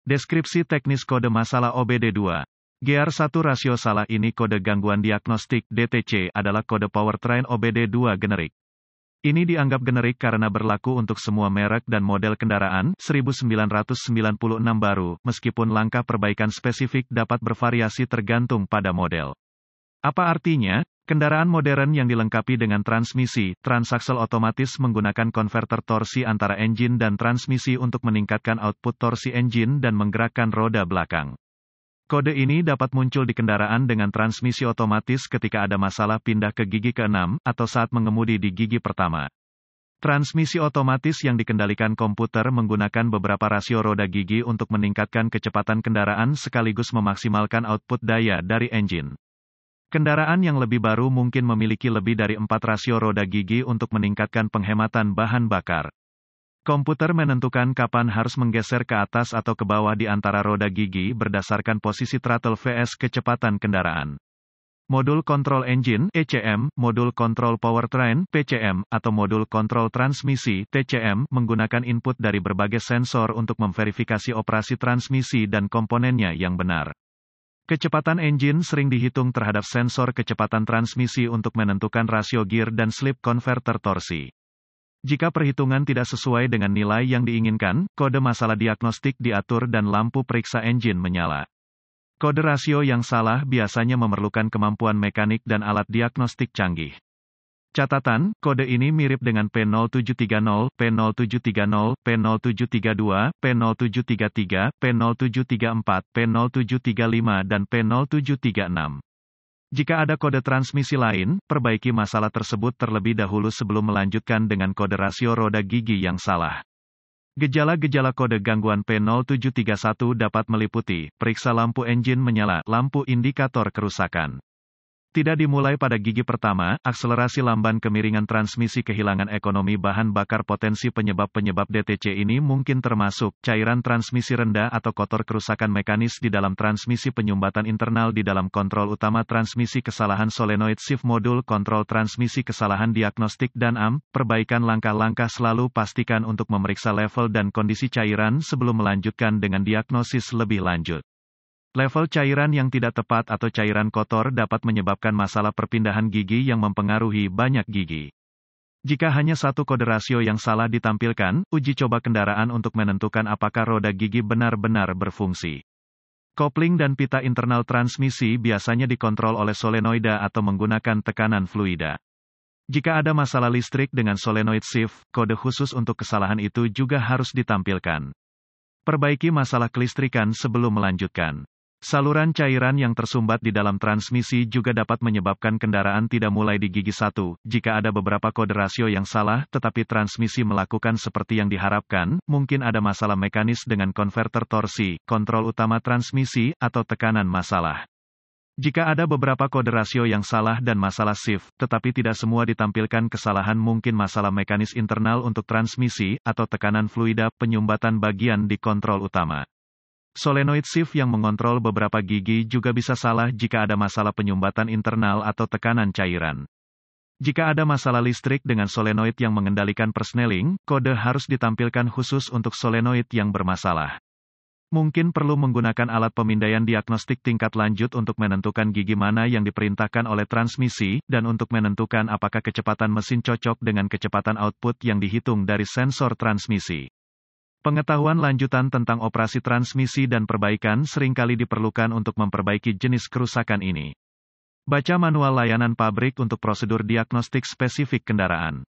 Deskripsi teknis kode masalah OBD2. GR1 rasio salah ini kode gangguan diagnostik DTC adalah kode powertrain OBD2 generik. Ini dianggap generik karena berlaku untuk semua merek dan model kendaraan 1996 baru, meskipun langkah perbaikan spesifik dapat bervariasi tergantung pada model. Apa artinya? Kendaraan modern yang dilengkapi dengan transmisi, transaksel otomatis menggunakan konverter torsi antara engine dan transmisi untuk meningkatkan output torsi engine dan menggerakkan roda belakang. Kode ini dapat muncul di kendaraan dengan transmisi otomatis ketika ada masalah pindah ke gigi ke-6, atau saat mengemudi di gigi pertama. Transmisi otomatis yang dikendalikan komputer menggunakan beberapa rasio roda gigi untuk meningkatkan kecepatan kendaraan sekaligus memaksimalkan output daya dari engine. Kendaraan yang lebih baru mungkin memiliki lebih dari 4 rasio roda gigi untuk meningkatkan penghematan bahan bakar. Komputer menentukan kapan harus menggeser ke atas atau ke bawah di antara roda gigi berdasarkan posisi throttle vs kecepatan kendaraan. Modul kontrol engine (ECM), modul kontrol powertrain (PCM), atau modul kontrol transmisi (TCM) menggunakan input dari berbagai sensor untuk memverifikasi operasi transmisi dan komponennya yang benar. Kecepatan engine sering dihitung terhadap sensor kecepatan transmisi untuk menentukan rasio gear dan slip converter torsi. Jika perhitungan tidak sesuai dengan nilai yang diinginkan, kode masalah diagnostik diatur dan lampu periksa engine menyala. Kode rasio yang salah biasanya memerlukan kemampuan mekanik dan alat diagnostik canggih. Catatan, kode ini mirip dengan P0730, P0730, P0732, P0733, P0734, P0735 dan P0736. Jika ada kode transmisi lain, perbaiki masalah tersebut terlebih dahulu sebelum melanjutkan dengan kode rasio roda gigi yang salah. Gejala-gejala kode gangguan P0731 dapat meliputi, periksa lampu engine menyala, lampu indikator kerusakan. Tidak dimulai pada gigi pertama, akselerasi lamban kemiringan transmisi kehilangan ekonomi bahan bakar potensi penyebab-penyebab DTC ini mungkin termasuk, cairan transmisi rendah atau kotor kerusakan mekanis di dalam transmisi penyumbatan internal di dalam kontrol utama transmisi kesalahan solenoid shift modul kontrol transmisi kesalahan diagnostik dan perbaikan langkah-langkah selalu pastikan untuk memeriksa level dan kondisi cairan sebelum melanjutkan dengan diagnosis lebih lanjut. Level cairan yang tidak tepat atau cairan kotor dapat menyebabkan masalah perpindahan gigi yang mempengaruhi banyak gigi. Jika hanya satu kode rasio yang salah ditampilkan, uji coba kendaraan untuk menentukan apakah roda gigi benar-benar berfungsi. Kopling dan pita internal transmisi biasanya dikontrol oleh solenoida atau menggunakan tekanan fluida. Jika ada masalah listrik dengan solenoid shift, kode khusus untuk kesalahan itu juga harus ditampilkan. Perbaiki masalah kelistrikan sebelum melanjutkan. Saluran cairan yang tersumbat di dalam transmisi juga dapat menyebabkan kendaraan tidak mulai di gigi 1. Jika ada beberapa kode rasio yang salah, tetapi transmisi melakukan seperti yang diharapkan, mungkin ada masalah mekanis dengan konverter torsi, kontrol utama transmisi, atau tekanan masalah. Jika ada beberapa kode rasio yang salah dan masalah shift, tetapi tidak semua ditampilkan kesalahan mungkin masalah mekanis internal untuk transmisi, atau tekanan fluida, penyumbatan bagian di kontrol utama. Solenoid shift yang mengontrol beberapa gigi juga bisa salah jika ada masalah penyumbatan internal atau tekanan cairan. Jika ada masalah listrik dengan solenoid yang mengendalikan persneling, kode harus ditampilkan khusus untuk solenoid yang bermasalah. Mungkin perlu menggunakan alat pemindaian diagnostik tingkat lanjut untuk menentukan gigi mana yang diperintahkan oleh transmisi, dan untuk menentukan apakah kecepatan mesin cocok dengan kecepatan output yang dihitung dari sensor transmisi. Pengetahuan lanjutan tentang operasi transmisi dan perbaikan seringkali diperlukan untuk memperbaiki jenis kerusakan ini. Baca manual layanan pabrik untuk prosedur diagnostik spesifik kendaraan.